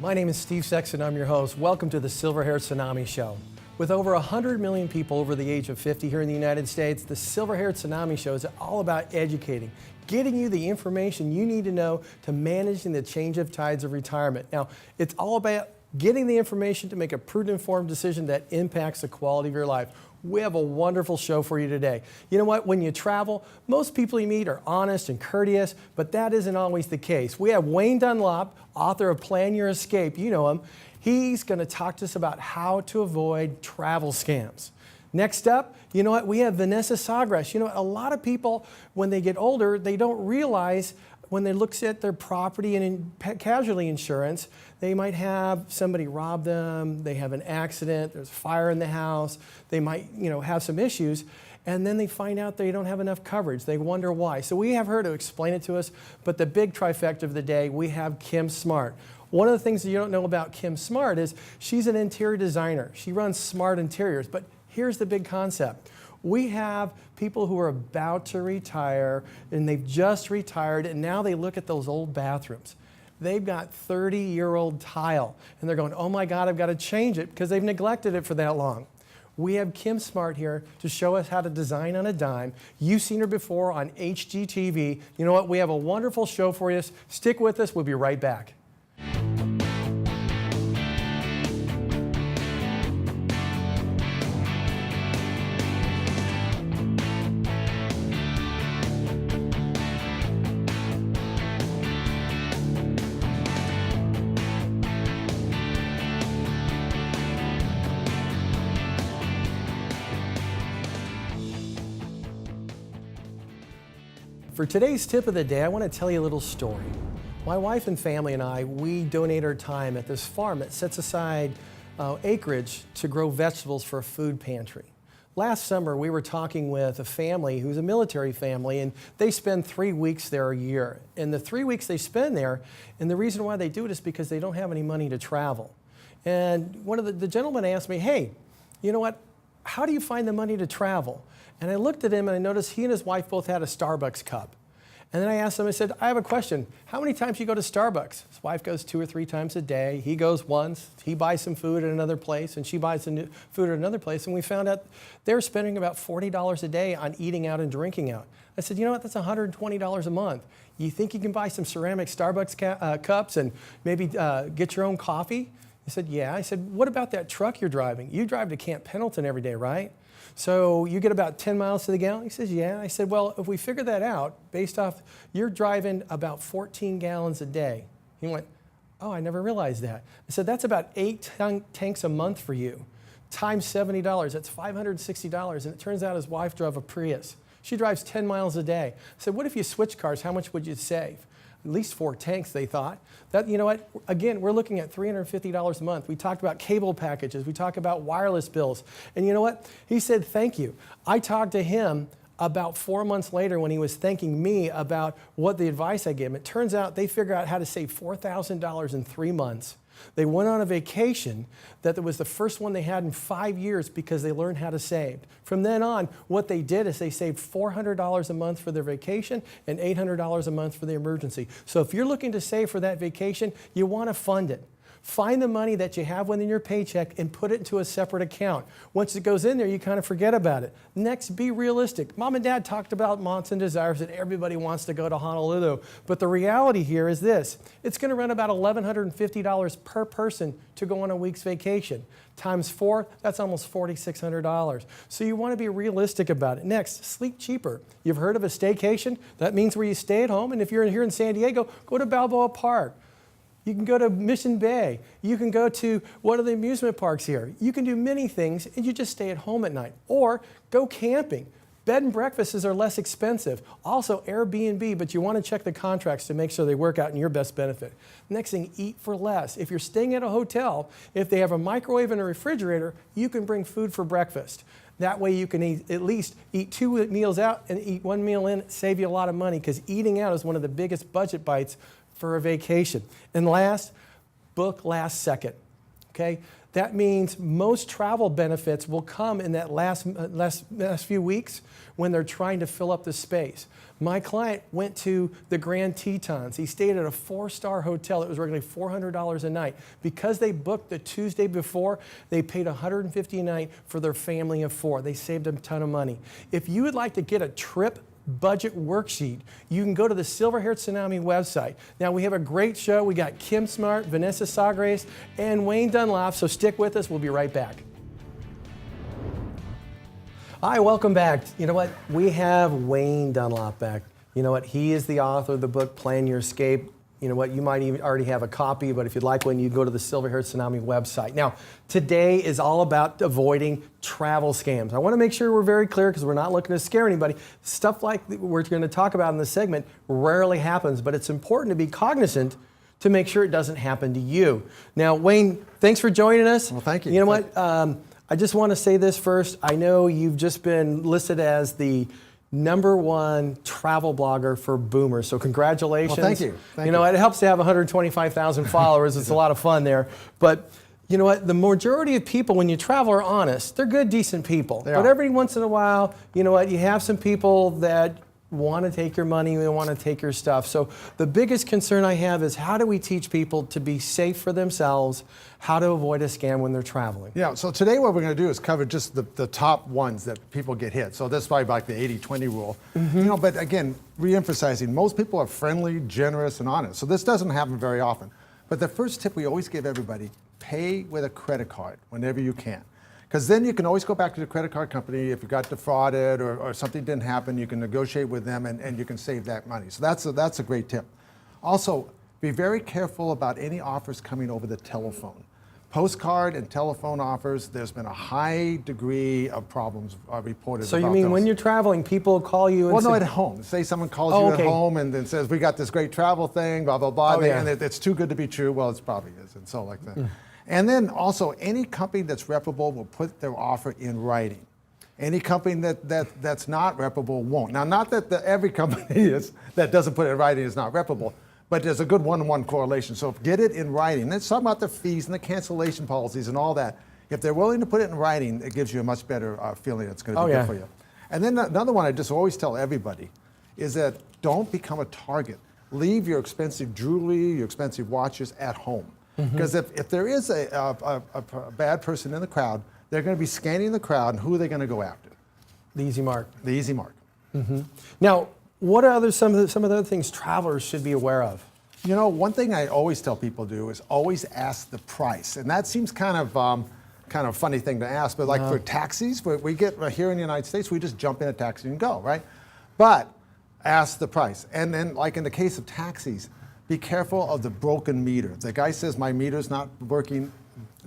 My name is Steve Sexton. I'm your host. Welcome to the Silver-Haired Tsunami Show. With over 100 million people over the age of 50 here in the United States, the Silver-Haired Tsunami Show is all about educating, getting you the information you need to know to managing the change of tides of retirement. Now, it's all about getting the information to make a prudent, informed decision that impacts the quality of your life. We have a wonderful show for you today. You know what? When you travel, most people you meet are honest and courteous, but that isn't always the case. We have Wayne Dunlop, author of Plan Your Escape. You know him. He's going to talk to us about how to avoid travel scams. Next up, you know what? We have Vanessa Sawgrass. You know, a lot of people, when they get older, they don't realize when they look at their property and casualty insurance, they might have somebody rob them, they have an accident, there's a fire in the house, they might, have some issues, and then they find out they don't have enough coverage. They wonder why. So we have her to explain it to us, but the big trifecta of the day, we have Kim Smart. One of the things that you don't know about Kim Smart is she's an interior designer. She runs Smart Interiors, but here's the big concept. We have people who are about to retire and they've just retired and now they look at those old bathrooms. They've got 30-year-old tile and they're going, oh my God, I've got to change it because they've neglected it for that long. We have Kim Smart here to show us how to design on a dime. You've seen her before on Tsht Tv. You know what? We have a wonderful show for you. Stick with us. We'll be right back. For today's tip of the day, I want to tell you a little story. My wife and family and I, we donate our time at this farm that sets aside acreage to grow vegetables for a food pantry. Last summer, we were talking with a family who's a military family, and they spend 3 weeks there a year. And the 3 weeks they spend there, and the reason why they do it is because they don't have any money to travel. And one of the gentlemen asked me, hey, you know what? How do you find the money to travel? And I looked at him and I noticed he and his wife both had a Starbucks cup. And then I asked him, I said, I have a question. How many times do you go to Starbucks? His wife goes 2 or 3 times a day. He goes once. He buys some food at another place and she buys some food at another place. And we found out they're spending about $40 a day on eating out and drinking out. I said, you know what, that's $120 a month. You think you can buy some ceramic Starbucks cups and maybe get your own coffee? He said, yeah. I said, what about that truck you're driving? You drive to Camp Pendleton every day, right? So you get about 10 miles to the gallon? He says, yeah. I said, well, if we figure that out, based off, you're driving about 14 gallons a day. He went, oh, I never realized that. I said, that's about 8 tanks a month for you. Times $70, that's $560. And it turns out his wife drove a Prius. She drives 10 miles a day. I said, what if you switch cars? How much would you save? At least 4 tanks, they thought. That, you know what, again, we're looking at $350 a month. We talked about cable packages. We talked about wireless bills. And you know what? He said, thank you. I talked to him about 4 months later when he was thanking me about what the advice I gave him. It turns out they figured out how to save $4,000 in 3 months. They went on a vacation that was the first one they had in 5 years because they learned how to save. From then on, what they did is they saved $400 a month for their vacation and $800 a month for the emergency. So if you're looking to save for that vacation, you want to fund it. Find the money that you have within your paycheck and put it into a separate account. Once it goes in there, you kind of forget about it. Next, be realistic. Mom and Dad talked about wants and desires that everybody wants to go to Honolulu. But the reality here is this. It's going to run about $1,150 per person to go on a week's vacation. Times 4, that's almost $4,600. So you want to be realistic about it. Next, sleep cheaper. You've heard of a staycation? That means where you stay at home. And if you're here in San Diego, go to Balboa Park. You can go to Mission Bay. You can go to one of the amusement parks here. You can do many things and you just stay at home at night. Or go camping. Bed and breakfasts are less expensive. Also Airbnb, but you want to check the contracts to make sure they work out in your best benefit. Next thing, eat for less. If you're staying at a hotel, if they have a microwave and a refrigerator, you can bring food for breakfast. That way you can at least eat 2 meals out and eat 1 meal in, save you a lot of money because eating out is one of the biggest budget bites for a vacation. And last, book last second. Okay? That means most travel benefits will come in that last few weeks when they're trying to fill up the space. My client went to the Grand Tetons. He stayed at a 4-star hotel that was regularly $400 a night. Because they booked the Tuesday before, they paid $150 a night for their family of 4. They saved a ton of money. If you would like to get a trip budget worksheet, you can go to the Silver-Haired Tsunami website. Now, we have a great show. We got Kim Smart, Vanessa Sagres, and Wayne Dunlop, so stick with us. We'll be right back. Hi, welcome back. You know what? We have Wayne Dunlop back. You know what? He is the author of the book, Plan Your Escape. You know what? You might even already have a copy, but if you'd like one, you can go to the Silver-Haired Tsunami website. Now, today is all about avoiding travel scams. I want to make sure we're very clear because we're not looking to scare anybody. Stuff like we're going to talk about in this segment rarely happens, but it's important to be cognizant to make sure it doesn't happen to you. Now, Wayne, thanks for joining us. Well, thank you. You know what? I just want to say this first. I know you've just been listed as the #1 travel blogger for boomers, so congratulations. Well, thank you. You know, it helps to have 125,000 followers. It's a lot of fun there. But you know what? The majority of people, when you travel, are honest. They're good, decent people. But every once in a while, you know what? You have some people that want to take your money, they want to take your stuff. So the biggest concern I have is how do we teach people to be safe for themselves, how to avoid a scam when they're traveling? Yeah, so today what we're going to do is cover just the top ones that people get hit. So that's probably like the 80-20 rule. You know, but again, re-emphasizing, most people are friendly, generous, and honest. So this doesn't happen very often. But the first tip we always give everybody, pay with a credit card whenever you can. Because then you can always go back to the credit card company. If you got defrauded or something didn't happen, you can negotiate with them and you can save that money. So that's a great tip. Also, be very careful about any offers coming over the telephone. Postcard and telephone offers, there's been a high degree of problems reported So about you mean those. when you're traveling, people call you and Well, say... no, at home. Say someone calls you at home and then says, we got this great travel thing, blah, blah, blah, and it's too good to be true. Well, it probably is, and so like that. And then also, any company that's reputable will put their offer in writing. Any company that's not reputable won't. Now, not that every company that doesn't put it in writing is not reputable, but there's a good one-to-one correlation. So get it in writing. Let's talk about the fees and the cancellation policies and all that. If they're willing to put it in writing, it gives you a much better feeling it's going to be good for you. And then another one I just always tell everybody is that don't become a target. Leave your expensive jewelry, your expensive watches at home. Because if there is a bad person in the crowd, they're going to be scanning the crowd, and who are they going to go after? The easy mark. The easy mark. Now, what are some of the other things travelers should be aware of? You know, one thing I always tell people to do is always ask the price, and that seems kind of a funny thing to ask, but like for taxis, we get here in the United States, we just jump in a taxi and go, right? But ask the price, and then like in the case of taxis, be careful of the broken meter. If the guy says my meter's not working,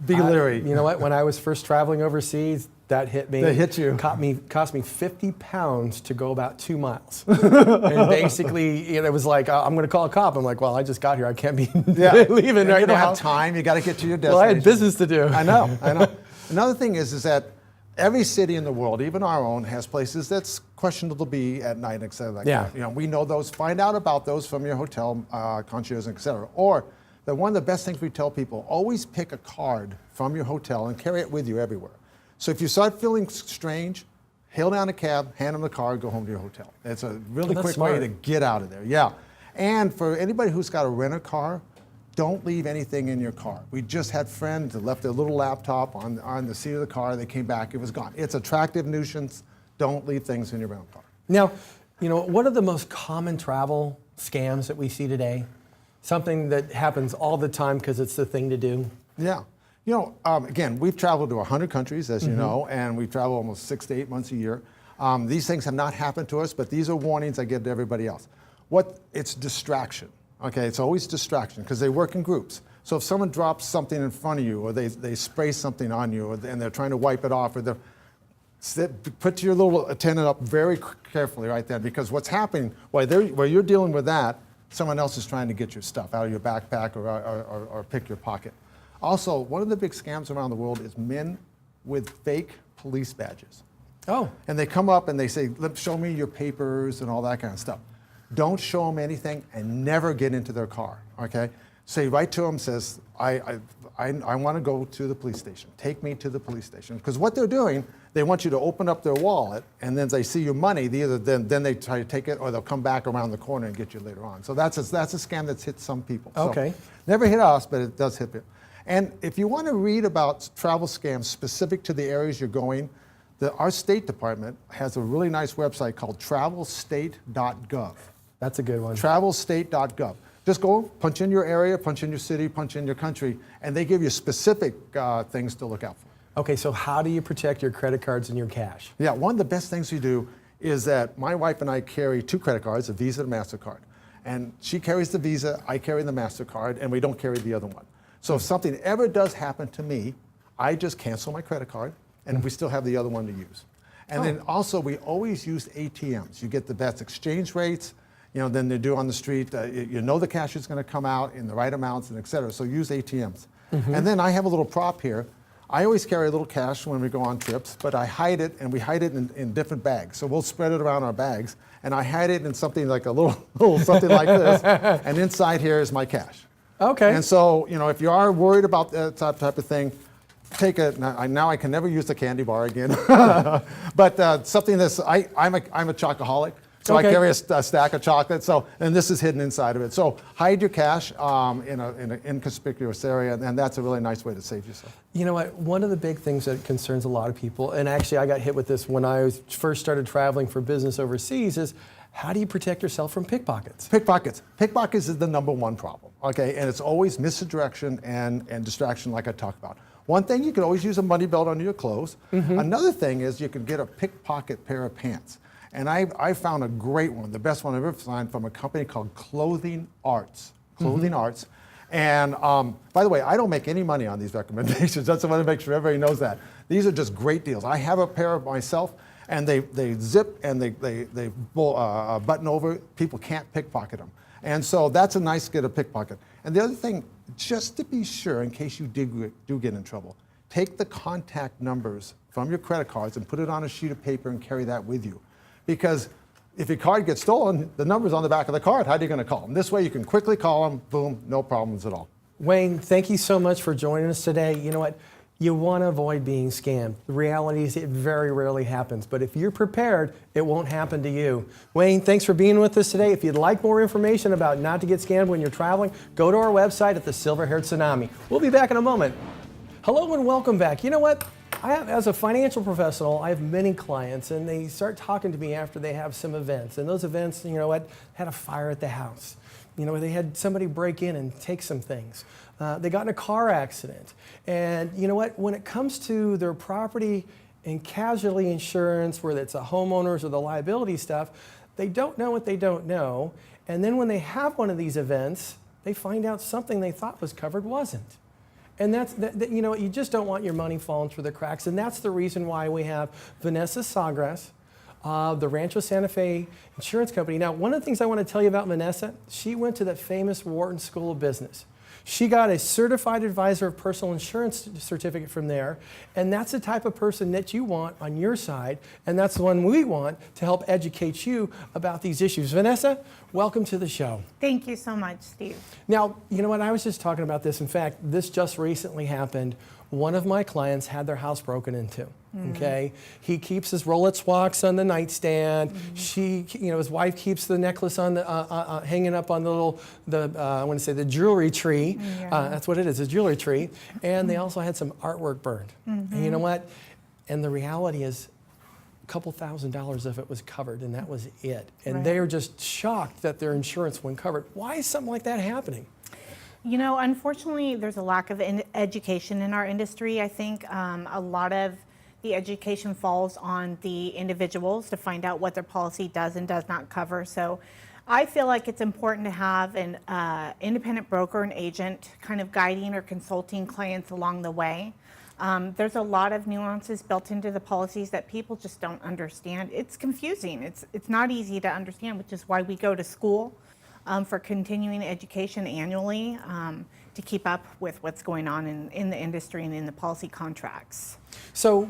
be leery. You know what? When I was first traveling overseas, that hit me. That hit you. Cost me 50 pounds to go about 2 miles. And basically, it was like, I'm going to call a cop. I'm like, well, I just got here. I can't be leaving right now. You don't have time. You got to get to your destination. Well, I had business to do. I know. Another thing is that every city in the world, even our own, has places that's questionable to be at night, et cetera, like that. You know, we know those. Find out about those from your hotel concierge, et cetera. Or one of the best things we tell people, always pick a card from your hotel and carry it with you everywhere. So if you start feeling strange, hail down a cab, hand them the card, go home to your hotel. It's a really quick way to get out of there. Yeah. And for anybody who's got a renter car, don't leave anything in your car. We just had friends that left their little laptop on the seat of the car. They came back, it was gone. It's attractive nuisance. Don't leave things in your rental car. Now, you know, what are the most common travel scams that we see today? Something that happens all the time because it's the thing to do. Yeah. You know, again, we've traveled to 100 countries, as you know, and we travel almost 6 to 8 months a year. These things have not happened to us, but these are warnings I give to everybody else. It's distraction. Okay, it's always distraction because they work in groups. So if someone drops something in front of you, or they spray something on you, and they're trying to wipe it off, or put your little attendant up very carefully right there, because what's happening while you're dealing with that, someone else is trying to get your stuff out of your backpack or pick your pocket. Also, one of the big scams around the world is men with fake police badges. Oh. And they come up and they say, show me your papers and all that kind of stuff. Don't show them anything and never get into their car, okay? Say right to them, says, I I want to go to the police station. Take me to the police station. Because what they're doing, they want you to open up their wallet, and then they see your money. Then they try to take it, or they'll come back around the corner and get you later on. So that's a scam that's hit some people. Okay. So, never hit us, but it does hit people. And if you want to read about travel scams specific to the areas you're going, our State Department has a really nice website called travelstate.gov. That's a good one. Travelstate.gov. Just go, punch in your area, punch in your city, punch in your country, and they give you specific things to look out for. Okay, so how do you protect your credit cards and your cash? Yeah, one of the best things we do is that my wife and I carry 2 credit cards, a Visa and a MasterCard. And she carries the Visa, I carry the MasterCard, and we don't carry the other one. So if something ever does happen to me, I just cancel my credit card, and we still have the other one to use. And then also, we always use ATMs. You get the best exchange rates, than they do on the street. You know the cash is going to come out in the right amounts, and et cetera. So use ATMs. And then I have a little prop here. I always carry a little cash when we go on trips, but I hide it, and we hide it in different bags. So we'll spread it around our bags, and I hide it in something like a little something like this, and inside here is my cash. Okay. And so, if you are worried about that type of thing, take it. Now I can never use the candy bar again. But something that's, I'm a chocoholic. So I carry a stack of chocolate. And this is hidden inside of it. So hide your cash in an inconspicuous area, and that's a really nice way to save yourself. You know what? One of the big things that concerns a lot of people, and actually I got hit with this when I first started traveling for business overseas, is how do you protect yourself from pickpockets? Pickpockets is the #1 problem. Okay, and it's always misdirection and distraction, like I talked about. One thing, you can always use a money belt under your clothes. Another thing is you can get a pickpocket pair of pants. And I found a great one, the best one I've ever found, from a company called Clothing Arts. Clothing Arts. And by the way, I don't make any money on these recommendations. That's I want to make sure everybody knows that. These are just great deals. I have a pair of myself, and they zip and they button over. People can't pickpocket them. And so that's a nice get a pickpocket. And the other thing, just to be sure, in case you do get in trouble, take the contact numbers from your credit cards and put it on a sheet of paper and carry that with you. Because if your card gets stolen, the number's on the back of the card. How are you going to call them? This way you can quickly call them, boom, no problems at all. Wayne, thank you so much for joining us today. You know what? You want to avoid being scammed. The reality is it very rarely happens, but if you're prepared, it won't happen to you. Wayne, thanks for being with us today. If you'd like more information about not to get scammed when you're traveling, go to our website at the Silver-Haired Tsunami. We'll be back in a moment. Hello and welcome back. You know what? As a financial professional, I have many clients, and they start talking to me after they have some events. And those events, you know what, had a fire at the house. They had somebody break in and take some things. They got in a car accident. And you know what, when it comes to their property and casualty insurance, whether it's a homeowners or the liability stuff, they don't know what they don't know. And then when they have one of these events, they find out something they thought was covered wasn't. And you just don't want your money falling through the cracks. And that's the reason why we have Vanessa Sagras, the Rancho Santa Fe Insurance Company. Now, one of the things I want to tell you about Vanessa, she went to the famous Wharton School of Business. She got a Certified Advisor of Personal Insurance certificate from there, and that's the type of person that you want on your side, and that's the one we want to help educate you about these issues. Vanessa, welcome to the show. Thank you so much, Steve. Now, you know what, I was just talking about this. In fact, this just recently happened. One of my clients had their house broken into. Okay, he keeps his Rolex watch on the nightstand. His wife keeps the necklace on the hanging up on I want to say the jewelry tree. That's what it is, a jewelry tree. And they also had some artwork burned. And you know what? And the reality is, a couple $1,000s of it was covered, and that was it. And they were just shocked that their insurance wasn't covered. Why is something like that happening? Unfortunately, there's a lack of education in our industry. I think a lot of the education falls on the individuals to find out what their policy does and does not cover. So I feel like it's important to have an independent broker and agent kind of guiding or consulting clients along the way. There's a lot of nuances built into the policies that people just don't understand. It's confusing. It's not easy to understand, which is why we go to school for continuing education annually to keep up with what's going on in the industry and in the policy contracts. So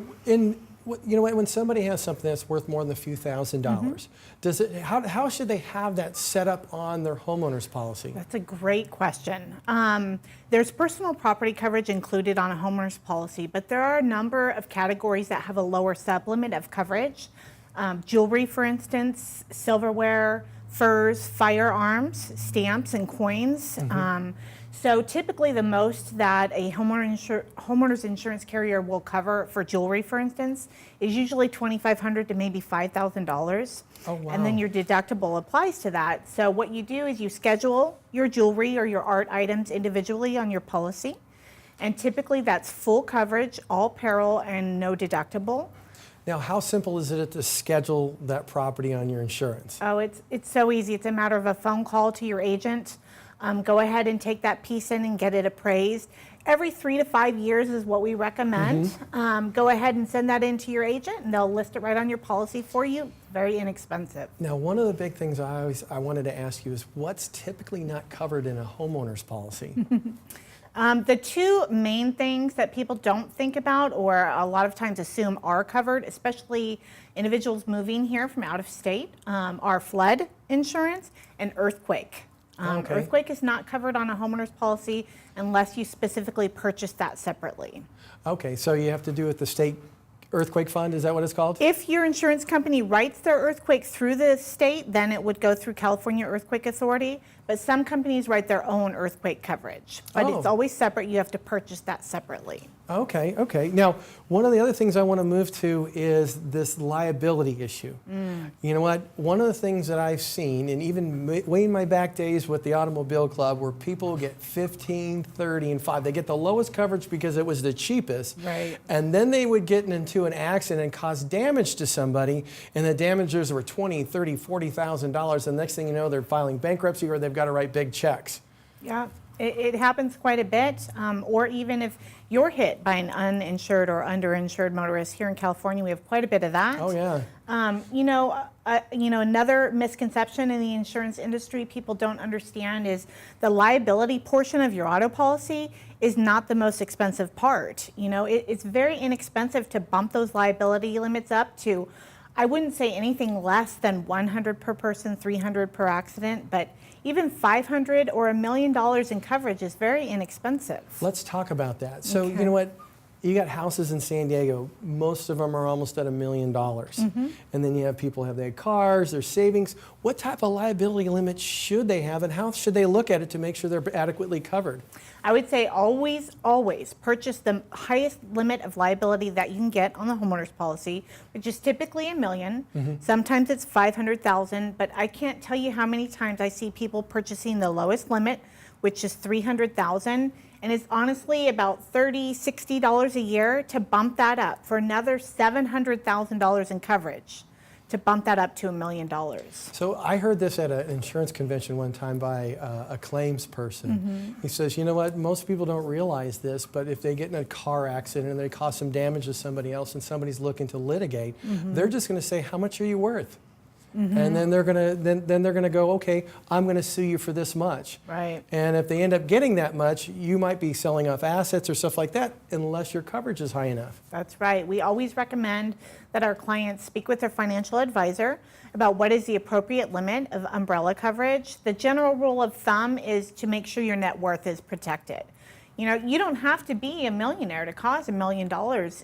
You know what? When somebody has something that's worth more than a few $1,000s, does it? How should they have that set up on their homeowner's policy? That's a great question. There's personal property coverage included on a homeowner's policy, but there are a number of categories that have a lower sublimit of coverage. Jewelry, for instance, silverware, furs, firearms, stamps, and coins. So typically the most that a homeowner's insurance carrier will cover for jewelry, for instance, is usually $2,500 to maybe $5,000. Oh, wow. And then your deductible applies to that. So what you do is you schedule your jewelry or your art items individually on your policy. And typically that's full coverage, all peril, and no deductible. Now, how simple is it to schedule that property on your insurance? Oh, it's so easy. It's a matter of a phone call to your agent. Go ahead and take that piece in and get it appraised. Every 3 to 5 years is what we recommend. Go ahead and send that in to your agent, and they'll list it right on your policy for you. Very inexpensive. Now, one of the big things I wanted to ask you is what's typically not covered in a homeowner's policy? The two main things that people don't think about or a lot of times assume are covered, especially individuals moving here from out of state, are flood insurance and earthquake. Okay. Earthquake is not covered on a homeowner's policy unless you specifically purchase that separately. Okay, so you have to do it with the state earthquake fund, is that what it's called? If your insurance company writes their earthquake through the state, then it would go through California Earthquake Authority. But some companies write their own earthquake coverage. But it's always separate. You have to purchase that separately. Okay, okay. Now, one of the other things I want to move to is this liability issue. You know what? One of the things that I've seen, and even way in my back days with the Automobile Club, where people get 15, 30, and 5. They get the lowest coverage because it was the cheapest. Right. And then they would get into an accident and cause damage to somebody, and the damages were $20,000, $30,000, $40,000. And the next thing you know, they're filing bankruptcy or they've got to write big checks. Yeah, it happens quite a bit. Or even if you're hit by an uninsured or underinsured motorist here in California, we have quite a bit of that. Oh, yeah. Another misconception in the insurance industry people don't understand is the liability portion of your auto policy is not the most expensive part. You know, it's very inexpensive to bump those liability limits up to, I wouldn't say anything less than $100 per person, $300 per accident, but even $500 or $1 million in coverage is very inexpensive. Let's talk about that. So, Okay. you know what? You got houses in San Diego. Most of them are almost at $1 million. And then you have people have their cars, their savings. What type of liability limit should they have, and how should they look at it to make sure they're adequately covered? I would say always, always purchase the highest limit of liability that you can get on the homeowner's policy, which is typically $1 million. Sometimes it's $500,000, but I can't tell you how many times I see people purchasing the lowest limit, which is $300,000. And it's honestly about $30, $60 a year to bump that up for another $700,000 in coverage to bump that up to $1 million. So I heard this at an insurance convention one time by a claims person. He says, you know what, most people don't realize this, but if they get in a car accident and they cause some damage to somebody else and somebody's looking to litigate, they're just going to say, how much are you worth? And then they're gonna go, okay, I'm gonna sue you for this much. Right. And if they end up getting that much, you might be selling off assets or stuff like that, unless your coverage is high enough. That's right. We always recommend that our clients speak with their financial advisor about what is the appropriate limit of umbrella coverage. The general rule of thumb is to make sure your net worth is protected. You know, you don't have to be a millionaire to cause $1 million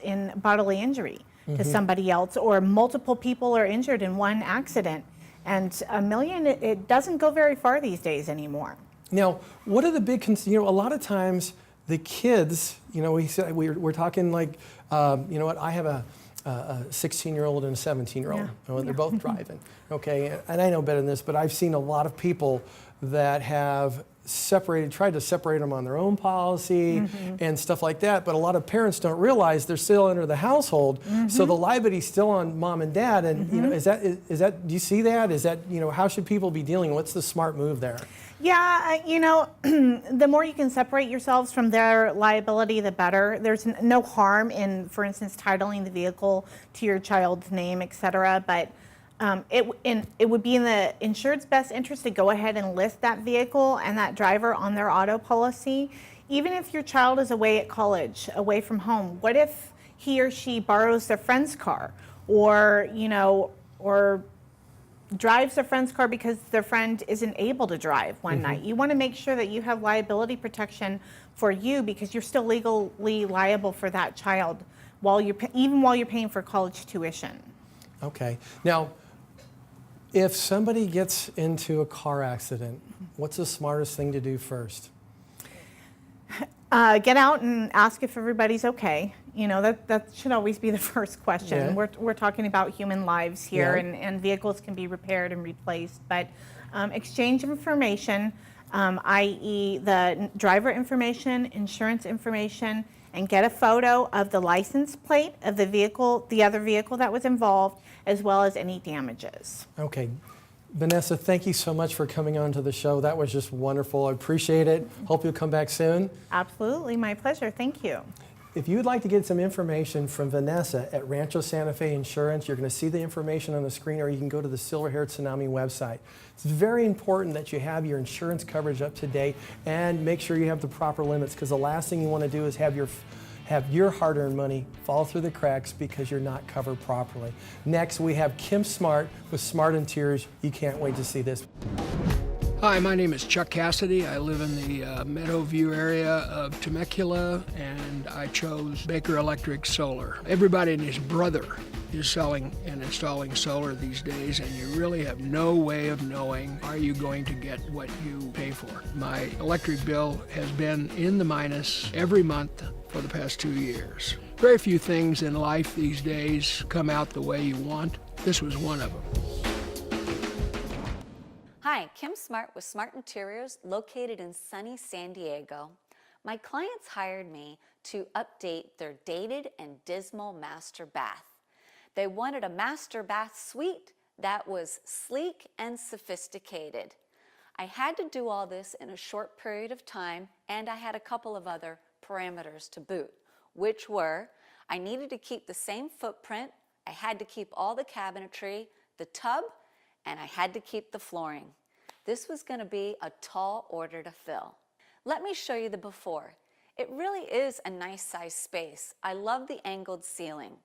in bodily injury to somebody else, or multiple people are injured in one accident. And $1 million, it doesn't go very far these days anymore. Now, what are the big, a lot of times the kids, we're talking like, you know what, I have a 16-year-old and a 17-year-old. Yeah. They're both driving, okay? And I know better than this, but I've seen a lot of people that have tried to separate them on their own policy and stuff like that, but a lot of parents don't realize they're still under the household, so the liability's still on mom and dad. And is that do you see that? Is that, how should people be dealing? What's the smart move there? Yeah, the more you can separate yourselves from their liability, the better. There's no harm in, for instance, titling the vehicle to your child's name, etc. But it would be in the insured's best interest to go ahead and list that vehicle and that driver on their auto policy, even if your child is away at college, away from home. What if he or she borrows their friend's car, or, or drives their friend's car because their friend isn't able to drive one night. You want to make sure that you have liability protection for you, because you're still legally liable for that child even while you're paying for college tuition. Okay. Now, if somebody gets into a car accident, what's the smartest thing to do first? Get out and ask if everybody's okay. That should always be the first question. Yeah. We're talking about human lives here, Yeah. and vehicles can be repaired and replaced. But exchange information, i.e. the driver information, insurance information, and get a photo of the license plate of the vehicle, the other vehicle that was involved, as well as any damages. Okay. Vanessa, thank you so much for coming on to the show. That was just wonderful. I appreciate it. Hope you'll come back soon. Absolutely, my pleasure. Thank you. If you would like to get some information from Vanessa at Rancho Santa Fe Insurance, you're going to see the information on the screen, or you can go to the Silver-Haired Tsunami website. It's very important that you have your insurance coverage up to date and make sure you have the proper limits, because the last thing you want to do is have your hard-earned money fall through the cracks because you're not covered properly. Next, we have Kim Smart with Smart Interiors. You can't wait to see this. Hi, my name is Chuck Cassidy. I live in the Meadowview area of Temecula, and I chose Baker Electric Solar. Everybody and his brother is selling and installing solar these days, and you really have no way of knowing, are you going to get what you pay for? My electric bill has been in the minus every month for the past 2 years. Very few things in life these days come out the way you want. This was one of them. Hi, Kim Smart with Smart Interiors, located in sunny San Diego. My clients hired me to update their dated and dismal master bath. They wanted a master bath suite that was sleek and sophisticated. I had to do all this in a short period of time, and I had a couple of other parameters to boot, which were, I needed to keep the same footprint, I had to keep all the cabinetry, the tub, and I had to keep the flooring. This was going to be a tall order to fill. Let me show you the before. It really is a nice size space. I love the angled ceiling.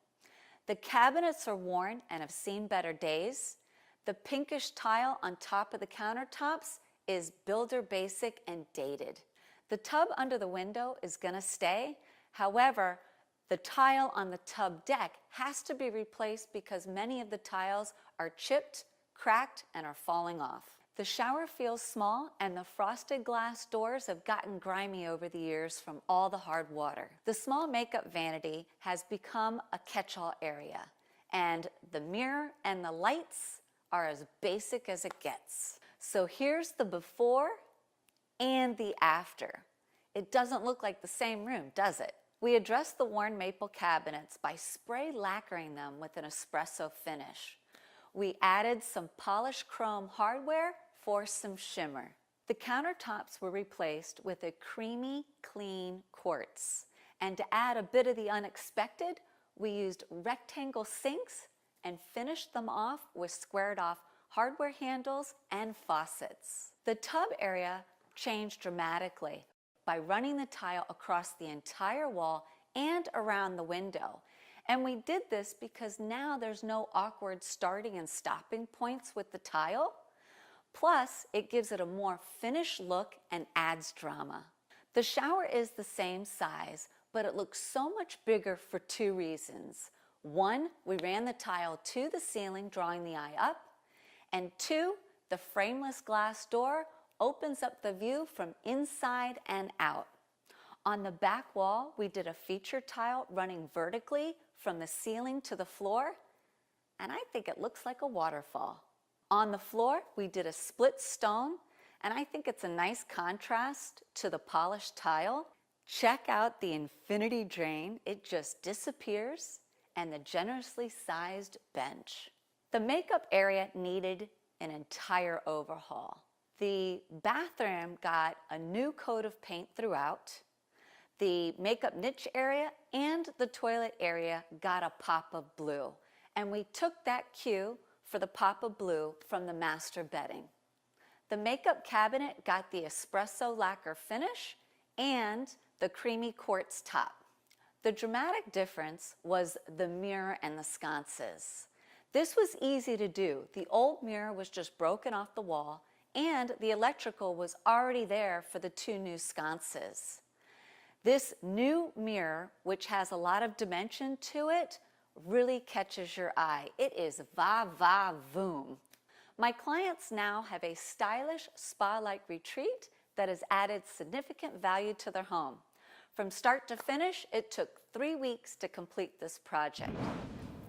The cabinets are worn and have seen better days. The pinkish tile on top of the countertops is builder basic and dated. The tub under the window is going to stay. However, the tile on the tub deck has to be replaced because many of the tiles are chipped, cracked, and are falling off. The shower feels small, and the frosted glass doors have gotten grimy over the years from all the hard water. The small makeup vanity has become a catch-all area, and the mirror and the lights are as basic as it gets. So here's the before and the after. It doesn't look like the same room, does it? We addressed the worn maple cabinets by spray lacquering them with an espresso finish. We added some polished chrome hardware for some shimmer. The countertops were replaced with a creamy, clean quartz. And to add a bit of the unexpected, we used rectangle sinks and finished them off with squared off hardware handles and faucets. The tub area changed dramatically by running the tile across the entire wall and around the window. And we did this because now there's no awkward starting and stopping points with the tile. Plus, it gives it a more finished look and adds drama. The shower is the same size, but it looks so much bigger for 2 reasons. 1, we ran the tile to the ceiling, drawing the eye up. And 2, the frameless glass door opens up the view from inside and out. On the back wall, we did a feature tile running vertically from the ceiling to the floor, and I think it looks like a waterfall. On the floor, we did a split stone, and I think it's a nice contrast to the polished tile. Check out the infinity drain. It just disappears, and the generously sized bench. The makeup area needed an entire overhaul. The bathroom got a new coat of paint throughout. The makeup niche area and the toilet area got a pop of blue, and we took that cue for the pop of blue from the master bedding. The makeup cabinet got the espresso lacquer finish and the creamy quartz top. The dramatic difference was the mirror and the sconces. This was easy to do. The old mirror was just broken off the wall, and the electrical was already there for the 2 new sconces. This new mirror, which has a lot of dimension to it, really catches your eye. It is va-va-voom. My clients now have a stylish spa-like retreat that has added significant value to their home. From start to finish, it took 3 weeks to complete this project.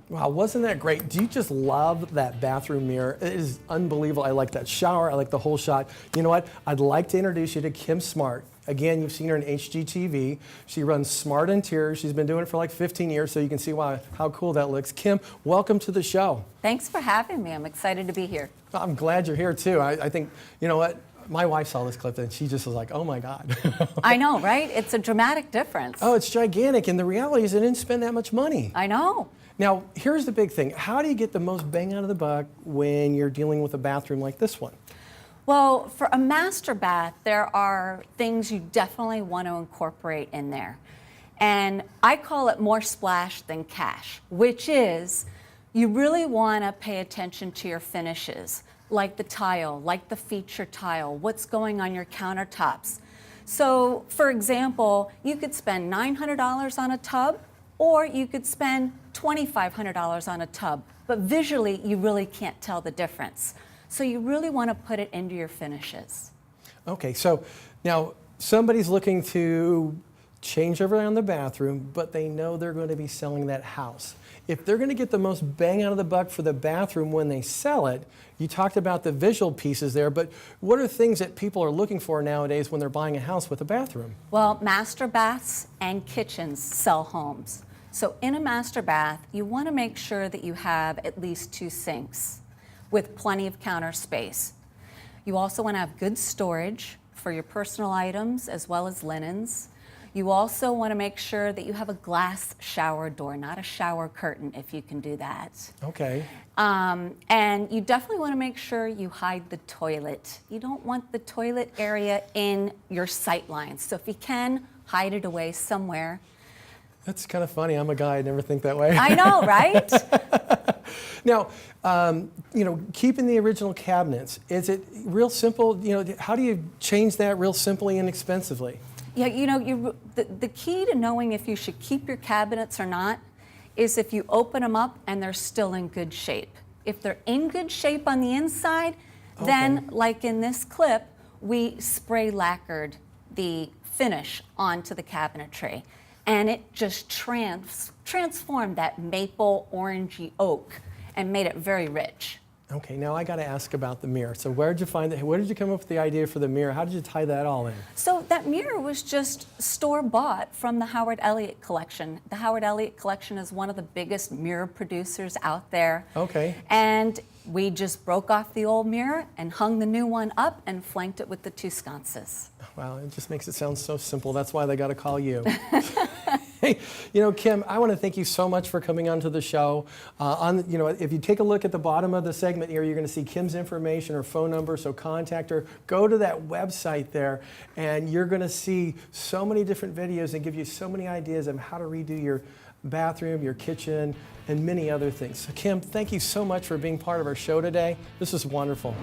Wow, wasn't that great? Do you just love that bathroom mirror? It is unbelievable. I like that shower. I like the whole shot. You know what? I'd like to introduce you to Kim Smart. Again, you've seen her in Tsht Tv. She runs Smart Interiors. She's been doing it for like 15 years, so you can see how cool that looks. Kim, welcome to the show. Thanks for having me. I'm excited to be here. I'm glad you're here too. I think, you know what? My wife saw this clip and she just was like, oh my God. I know, right? It's a dramatic difference. Oh, it's gigantic. And the reality is they didn't spend that much money. I know. Now, here's the big thing. How do you get the most bang out of the buck when you're dealing with a bathroom like this one? Well, for a master bath, there are things you definitely want to incorporate in there. And I call it more splash than cash, which is you really want to pay attention to your finishes, like the tile, like the feature tile, what's going on your countertops. So, for example, you could spend $900 on a tub, or you could spend $2,500 on a tub, but visually you really can't tell the difference. So you really want to put it into your finishes. Okay, so now somebody's looking to change everything on the bathroom, but they know they're going to be selling that house. If they're going to get the most bang out of the buck for the bathroom when they sell it, you talked about the visual pieces there, but what are things that people are looking for nowadays when they're buying a house with a bathroom? Well, master baths and kitchens sell homes. So in a master bath, you want to make sure that you have at least 2 sinks with plenty of counter space. You also want to have good storage for your personal items as well as linens. You also want to make sure that you have a glass shower door, not a shower curtain, if you can do that. Okay. And you definitely want to make sure you hide the toilet. You don't want the toilet area in your sight lines. So if you can, hide it away somewhere. That's kind of funny. I'm a guy. I never think that way. I know, right? Now, you know, keeping the original cabinets, is it real simple? You know, how do you change that real simply and inexpensively? Yeah, you know, the key to knowing if you should keep your cabinets or not is if you open them up and they're still in good shape. If they're in good shape on the inside, then, like in this clip, we spray lacquered the finish onto the cabinetry. And it just transformed that maple orangey oak and made it very rich. Okay, now I got to ask about the mirror. So where did you find it? Where did you come up with the idea for the mirror? How did you tie that all in? So that mirror was just store-bought from the Howard Elliott collection. The Howard Elliott collection is one of the biggest mirror producers out there. Okay. And we just broke off the old mirror and hung the new one up and flanked it with the 2 sconces. Wow, it just makes it sound so simple. That's why they got to call you. Hey, you know, Kim, I want to thank you so much for coming onto the show. You know, if you take a look at the bottom of the segment here, you're going to see Kim's information, her phone number, so contact her. Go to that website there, and you're going to see so many different videos and give you so many ideas of how to redo your bathroom, your kitchen, and many other things. So, Kim, thank you so much for being part of our show today. This was wonderful.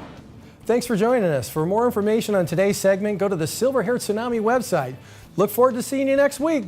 Thanks for joining us. For more information on today's segment, go to the Silver Hair Tsunami website. Look forward to seeing you next week.